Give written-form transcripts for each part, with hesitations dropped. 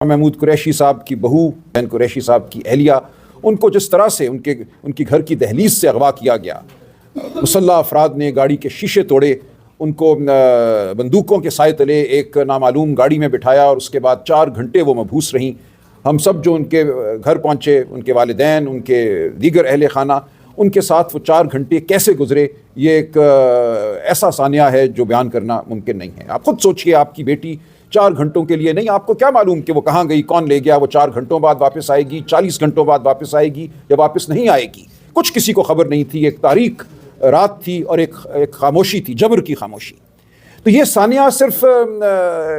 محمود قریشی صاحب کی بہو بین قریشی صاحب کی اہلیہ، ان کو جس طرح سے ان کی گھر کی دہلیز سے اغوا کیا گیا، مسلح افراد نے گاڑی کے شیشے توڑے، ان کو بندوقوں کے سائے تلے ایک نامعلوم گاڑی میں بٹھایا اور اس کے بعد 4 گھنٹے وہ مبہوس رہیں۔ ہم سب جو ان کے گھر پہنچے، ان کے والدین، ان کے دیگر اہل خانہ، ان کے ساتھ وہ 4 گھنٹے کیسے گزرے، یہ ایک ایسا ثانیہ ہے جو بیان کرنا ممکن نہیں ہے۔ آپ خود سوچئے، آپ کی بیٹی 4 گھنٹوں کے لیے نہیں، آپ کو کیا معلوم کہ وہ کہاں گئی، کون لے گیا، وہ 4 گھنٹوں بعد واپس آئے گی، 40 گھنٹوں بعد واپس آئے گی یا واپس نہیں آئے گی، کچھ کسی کو خبر نہیں تھی۔ ایک تاریک رات تھی اور ایک خاموشی تھی، جبر کی خاموشی۔ تو یہ ثانیہ صرف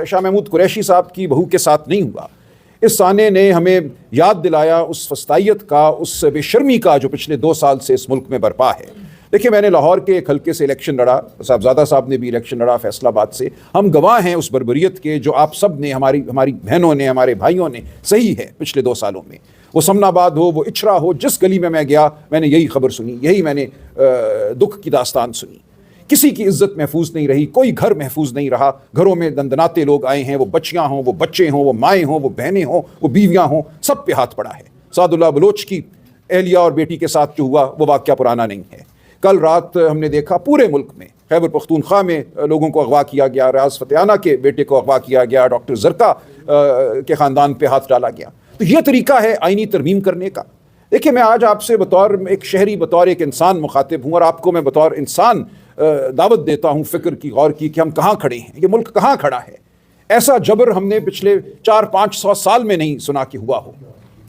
شاہ محمود قریشی صاحب کی بہو کے ساتھ نہیں ہوا، اس ثانیہ نے ہمیں یاد دلایا اس فسطائیت کا، اس بے شرمی کا جو پچھلے 2 سال سے اس ملک میں برپا ہے۔ دیکھیے، میں نے لاہور کے ایک حلقے سے الیکشن لڑا، صاحبزادہ صاحب نے بھی الیکشن لڑا فیصل آباد سے۔ ہم گواہ ہیں اس بربریت کے جو آپ سب نے، ہماری بہنوں نے، ہمارے بھائیوں نے صحیح ہے پچھلے 2 سالوں میں۔ وہ سمن آباد ہو، وہ اچھرا ہو، جس گلی میں گیا میں نے یہی خبر سنی، یہی میں نے دکھ کی داستان سنی۔ کسی کی عزت محفوظ نہیں رہی، کوئی گھر محفوظ نہیں رہا، گھروں میں دندناتے لوگ آئے ہیں، وہ بچیاں ہوں، وہ بچے ہوں، وہ مائیں ہوں، وہ بہنیں ہوں، وہ بیویاں ہوں، سب پہ ہاتھ پڑا ہے۔ سعد اللہ بلوچ کی اہلیہ اور بیٹی کے ساتھ جو ہوا وہ واقعہ پرانا نہیں ہے۔ کل رات ہم نے دیکھا پورے ملک میں، خیبر پختونخوا میں لوگوں کو اغوا کیا گیا، ریاض فتحانہ کے بیٹے کو اغوا کیا گیا، ڈاکٹر زرکا کے خاندان پہ ہاتھ ڈالا گیا۔ تو یہ طریقہ ہے آئینی ترمیم کرنے کا۔ دیکھیں، میں آج آپ سے بطور ایک شہری، بطور ایک انسان مخاطب ہوں، اور آپ کو میں بطور انسان دعوت دیتا ہوں فکر کی، غور کی، کہ ہم کہاں کھڑے ہیں، یہ ملک کہاں کھڑا ہے۔ ایسا جبر ہم نے پچھلے 400-500 سال میں نہیں سنا کہ ہوا ہو،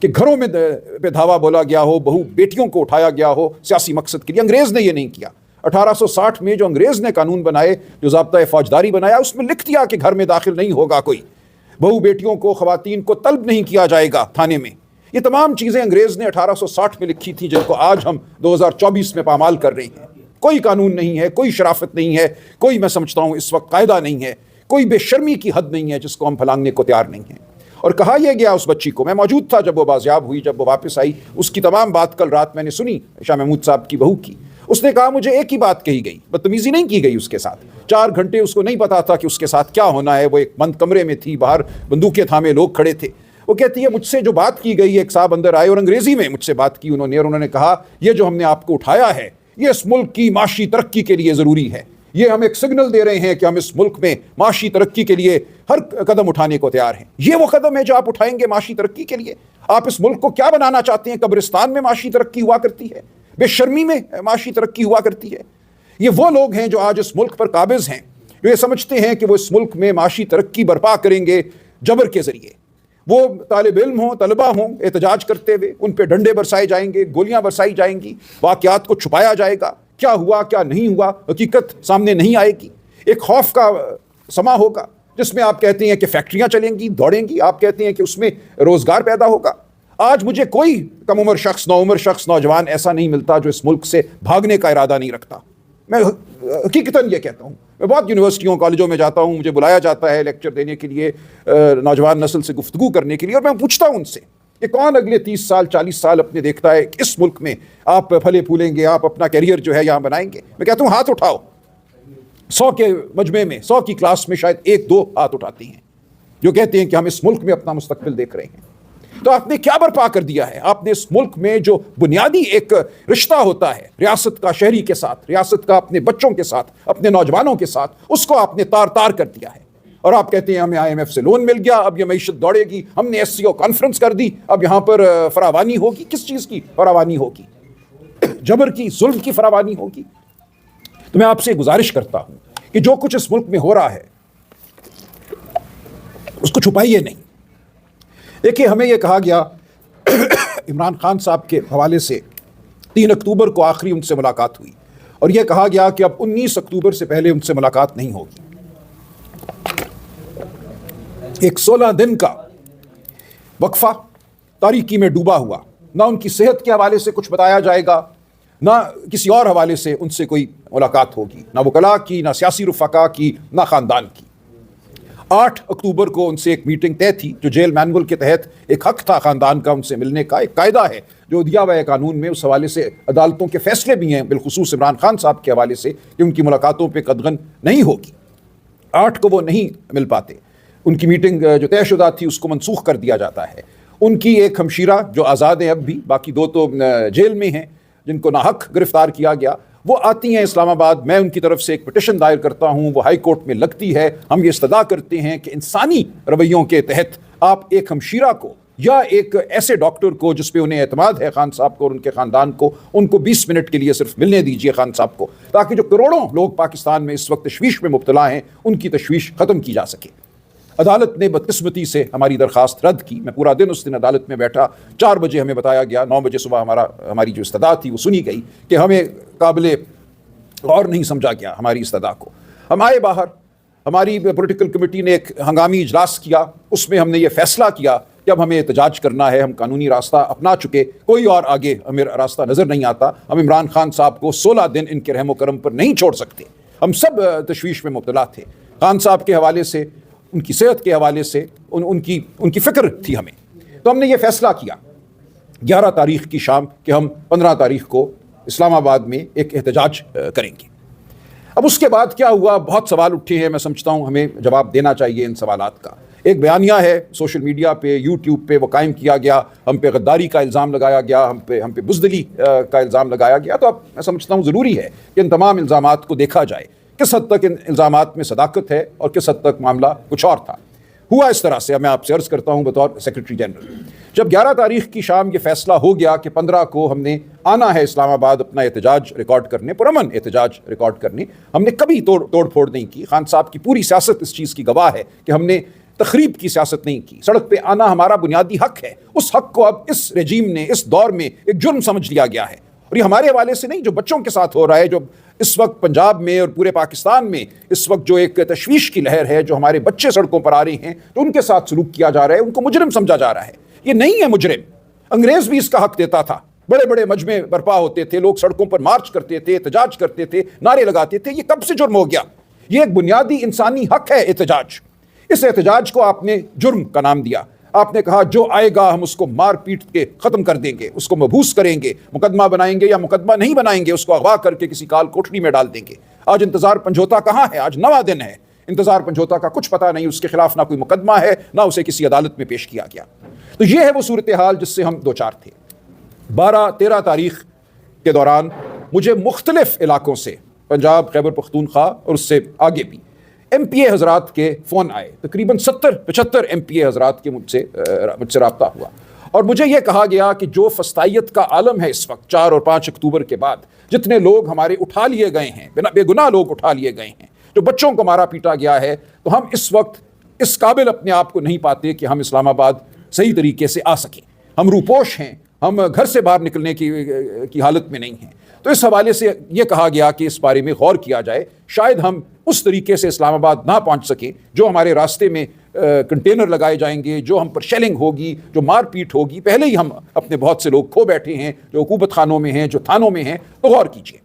کہ گھروں میں پہ دھاوا بولا گیا ہو، بہو بیٹیوں کو اٹھایا گیا ہو سیاسی مقصد کے لیے۔ انگریز نے یہ نہیں کیا۔ 1860 میں جو انگریز نے قانون بنائے، جو ضابطۂ فوجداری بنایا، اس میں لکھ دیا کہ گھر میں داخل نہیں ہوگا کوئی، بہو بیٹیوں کو، خواتین کو طلب نہیں کیا جائے گا تھانے میں۔ یہ تمام چیزیں انگریز نے 1860 میں لکھی تھی، جن کو آج ہم 2024 میں پامال کر رہے ہیں۔ کوئی قانون نہیں ہے، کوئی شرافت نہیں ہے، کوئی، میں سمجھتا ہوں اس وقت قاعدہ نہیں ہے، کوئی بے شرمی کی حد نہیں ہے جس کو ہم پھلانگنے کو تیار نہیں ہیں۔ اور کہا یہ گیا اس بچی کو، میں موجود تھا جب وہ بازیاب ہوئی، جب وہ واپس آئی، اس کی تمام بات کل رات میں نے سنی شاہ محمود صاحب کی بہو کی۔ اس نے کہا مجھے ایک ہی بات کہی گئی، بدتمیزی نہیں کی گئی اس کے ساتھ۔ 4 گھنٹے اس کو نہیں پتا تھا کہ اس کے ساتھ کیا ہونا ہے، وہ ایک بند کمرے میں تھی، باہر بندوقیں تھامے لوگ کھڑے تھے۔ وہ کہتی ہے مجھ سے جو بات کی گئی، ایک صاحب اندر آئے اور انگریزی میں مجھ سے بات کی انہوں نے کہا یہ جو ہم نے آپ کو اٹھایا ہے، یہ اس ملک کی معاشی ترقی کے لیے ضروری ہے۔ یہ ہم ایک سگنل دے رہے ہیں کہ ہم اس ملک میں معاشی ترقی کے لیے ہر قدم اٹھانے کو تیار ہیں۔ یہ وہ قدم ہے جو آپ اٹھائیں گے معاشی ترقی کے لیے؟ آپ اس ملک کو کیا بنانا چاہتے ہیں؟ قبرستان میں معاشی ترقی ہوا کرتی ہے، بے شرمی میں معاشی ترقی ہوا کرتی ہے۔ یہ وہ لوگ ہیں جو آج اس ملک پر قابض ہیں، جو یہ سمجھتے ہیں کہ وہ اس ملک میں معاشی ترقی برپا کریں گے جبر کے ذریعے۔ وہ طالب علم ہوں، طلبہ ہوں، احتجاج کرتے ہوئے ان پہ ڈنڈے برسائے جائیں گے، گولیاں برسائی جائیں گی، واقعات کو چھپایا جائے گا، کیا ہوا کیا نہیں ہوا حقیقت سامنے نہیں آئے گی۔ ایک خوف کا سما ہوگا جس میں آپ کہتے ہیں کہ فیکٹریاں چلیں گی، دوڑیں گی، آپ کہتے ہیں کہ اس میں روزگار پیدا ہوگا۔ آج مجھے کوئی کم عمر شخص، نوعمر شخص، نوجوان ایسا نہیں ملتا جو اس ملک سے بھاگنے کا ارادہ نہیں رکھتا۔ میں حقیقتاً یہ کہتا ہوں، میں بہت یونیورسٹیوں کالجوں میں جاتا ہوں، مجھے بلایا جاتا ہے لیکچر دینے کے لیے، نوجوان نسل سے گفتگو کرنے کے لیے، اور میں پوچھتا ہوں ان سے کہ کون اگلے 30 سال 40 سال اپنے دیکھتا ہے کہ اس ملک میں آپ پھلے پھولیں گے، آپ اپنا کیریئر جو ہے یہاں بنائیں گے؟ میں کہتا ہوں ہاتھ اٹھاؤ۔ 100 کے مجمع میں، 100 کی کلاس میں شاید 1-2 ہاتھ اٹھاتی ہیں جو کہتے ہیں کہ ہم اس ملک میں اپنا مستقبل دیکھ رہے ہیں۔ تو آپ نے کیا برپا کر دیا ہے؟ آپ نے اس ملک میں جو بنیادی ایک رشتہ ہوتا ہے ریاست کا شہری کے ساتھ، ریاست کا اپنے بچوں کے ساتھ، اپنے نوجوانوں کے ساتھ، اس کو آپ نے تار تار کر دیا ہے۔ اور آپ کہتے ہیں ہمیں IMF سے لون مل گیا، اب یہ معیشت دوڑے گی، ہم نے SCO کانفرنس کر دی، اب یہاں پر فراوانی ہوگی۔ کس چیز کی فراوانی ہوگی؟ جبر کی، ظلم کی فراوانی ہوگی۔ تو میں آپ سے گزارش کرتا ہوں کہ جو کچھ اس ملک میں ہو رہا ہے اس کو چھپائیے نہیں۔ دیکھیے، ہمیں یہ کہا گیا عمران خان صاحب کے حوالے سے 3 اکتوبر کو آخری ان سے ملاقات ہوئی، اور یہ کہا گیا کہ اب 19 اکتوبر سے پہلے ان سے ملاقات نہیں ہوگی۔ ایک 16 دن کا وقفہ تاریکی میں ڈوبا ہوا، نہ ان کی صحت کے حوالے سے کچھ بتایا جائے گا، نہ کسی اور حوالے سے ان سے کوئی ملاقات ہوگی، نہ وکلاء کی، نہ سیاسی رفقا کی، نہ خاندان کی۔ 8 اکتوبر کو ان سے ایک میٹنگ طے تھی، جو جیل مینول کے تحت ایک حق تھا خاندان کا ان سے ملنے کا، ایک قاعدہ ہے جو دیا ہوا ہے قانون میں، اس حوالے سے عدالتوں کے فیصلے بھی ہیں بالخصوص عمران خان صاحب کے حوالے سے کہ ان کی ملاقاتوں پہ قدغن نہیں ہوگی۔ 8 کو وہ نہیں مل پاتے۔ ان کی میٹنگ جو طے شدہ تھی اس کو منسوخ کر دیا جاتا ہے. ان کی ایک ہمشیرہ جو آزاد ہیں اب بھی، باقی 2 تو جیل میں ہیں جن کو ناحق گرفتار کیا گیا، وہ آتی ہیں اسلام آباد. میں ان کی طرف سے ایک پٹیشن دائر کرتا ہوں، وہ ہائی کورٹ میں لگتی ہے. ہم یہ استدعا کرتے ہیں کہ انسانی رویوں کے تحت آپ ایک ہمشیرہ کو یا ایک ایسے ڈاکٹر کو جس پہ انہیں اعتماد ہے، خان صاحب کو اور ان کے خاندان کو، ان کو 20 منٹ کے لیے صرف ملنے دیجیے خان صاحب کو، تاکہ جو کروڑوں لوگ پاکستان میں اس وقت تشویش میں مبتلا ہیں ان کی تشویش ختم کی جا سکے. عدالت نے بدقسمتی سے ہماری درخواست رد کی. میں پورا دن اس دن عدالت میں بیٹھا. 4 بجے ہمیں بتایا گیا، 9 بجے صبح ہماری جو استدعا تھی وہ سنی گئی کہ ہمیں قابل غور نہیں سمجھا گیا ہماری استدعا کو. ہم آئے باہر. ہماری پولیٹیکل کمیٹی نے ایک ہنگامی اجلاس کیا. اس میں ہم نے یہ فیصلہ کیا کہ اب ہمیں احتجاج کرنا ہے. ہم قانونی راستہ اپنا چکے، کوئی اور آگے ہمیں راستہ نظر نہیں آتا. ہم عمران خان صاحب کو 16 دن ان کے رحم و کرم پر نہیں چھوڑ سکتے. ہم سب تشویش میں مبتلا تھے. خان صاحب کے حوالے سے، ان کی صحت کے حوالے سے ان کی فکر تھی ہمیں. تو ہم نے یہ فیصلہ کیا 11 تاریخ کی شام کہ ہم 15 تاریخ کو اسلام آباد میں ایک احتجاج کریں گے. اب اس کے بعد کیا ہوا؟ بہت سوال اٹھے ہیں. میں سمجھتا ہوں ہمیں جواب دینا چاہیے ان سوالات کا. ایک بیانیہ ہے سوشل میڈیا پہ، یوٹیوب پہ وہ قائم کیا گیا. ہم پہ غداری کا الزام لگایا گیا، ہم پہ بزدلی کا الزام لگایا گیا. تو اب میں سمجھتا ہوں ضروری ہے کہ ان تمام الزامات کو دیکھا جائے، کس حد تک ان الزامات میں صداقت ہے اور کس حد تک معاملہ کچھ اور تھا. ہوا اس طرح سے، میں آپ سے عرض کرتا ہوں بطور سیکرٹری جنرل، جب 11 تاریخ کی شام یہ فیصلہ ہو گیا کہ 15 کو ہم نے آنا ہے اسلام آباد اپنا احتجاج ریکارڈ کرنے، پرامن احتجاج ریکارڈ کرنے. ہم نے کبھی توڑ پھوڑ نہیں کی. خان صاحب کی پوری سیاست اس چیز کی گواہ ہے کہ ہم نے تخریب کی سیاست نہیں کی. سڑک پہ آنا ہمارا بنیادی حق ہے. اس حق کو اب اس رجیم نے اس دور میں ایک جرم سمجھ لیا گیا ہے. اور یہ ہمارے حوالے سے نہیں، جو بچوں کے ساتھ ہو رہا ہے، جو اس وقت پنجاب میں اور پورے پاکستان میں اس وقت جو ایک تشویش کی لہر ہے، جو ہمارے بچے سڑکوں پر آ رہے ہیں، جو ان کے ساتھ سلوک کیا جا رہا ہے، ان کو مجرم سمجھا جا رہا ہے. یہ نہیں ہے مجرم. انگریز بھی اس کا حق دیتا تھا. بڑے بڑے مجمع برپا ہوتے تھے، لوگ سڑکوں پر مارچ کرتے تھے، احتجاج کرتے تھے، نعرے لگاتے تھے. یہ کب سے جرم ہو گیا؟ یہ ایک بنیادی انسانی حق ہے احتجاج. اس احتجاج کو آپ نے جرم کا نام دیا. آپ نے کہا جو آئے گا ہم اس کو مار پیٹ کے ختم کر دیں گے، اس کو مبوس کریں گے، مقدمہ بنائیں گے یا مقدمہ نہیں بنائیں گے، اس کو اغوا کر کے کسی کال کوٹڑی میں ڈال دیں گے. آج انتظار پنجھوتا کہاں ہے؟ آج 9واں دن ہے. انتظار پنجھوتا کا کچھ پتہ نہیں. اس کے خلاف نہ کوئی مقدمہ ہے، نہ اسے کسی عدالت میں پیش کیا گیا. تو یہ ہے وہ صورتحال جس سے ہم دوچار تھے. 12-13 تاریخ کے دوران مجھے مختلف علاقوں سے، پنجاب، خیبر پختونخوا اور اس سے آگے بھی، ایم پی اے حضرات کے فون آئے. تقریباً 70-75 ایم پی اے حضرات کے مجھ سے رابطہ ہوا. اور مجھے یہ کہا گیا کہ جو فسطائیت کا عالم ہے اس وقت 4 اور 5 اکتوبر کے بعد، جتنے لوگ ہمارے اٹھا لیے گئے ہیں، بے گناہ لوگ اٹھا لیے گئے ہیں، جو بچوں کو مارا پیٹا گیا ہے، تو ہم اس وقت اس قابل اپنے آپ کو نہیں پاتے کہ ہم اسلام آباد صحیح طریقے سے آ سکیں. ہم روپوش ہیں، ہم گھر سے باہر نکلنے کی حالت میں نہیں ہیں. تو اس حوالے سے یہ کہا گیا کہ اس بارے میں غور کیا جائے. شاید ہم اس طریقے سے اسلام آباد نہ پہنچ سکیں جو ہمارے راستے میں کنٹینر لگائے جائیں گے، جو ہم پر شیلنگ ہوگی، جو مار پیٹ ہوگی. پہلے ہی ہم اپنے بہت سے لوگ کھو بیٹھے ہیں جو حکومت خانوں میں ہیں، جو تھانوں میں ہیں. تو غور کیجیے.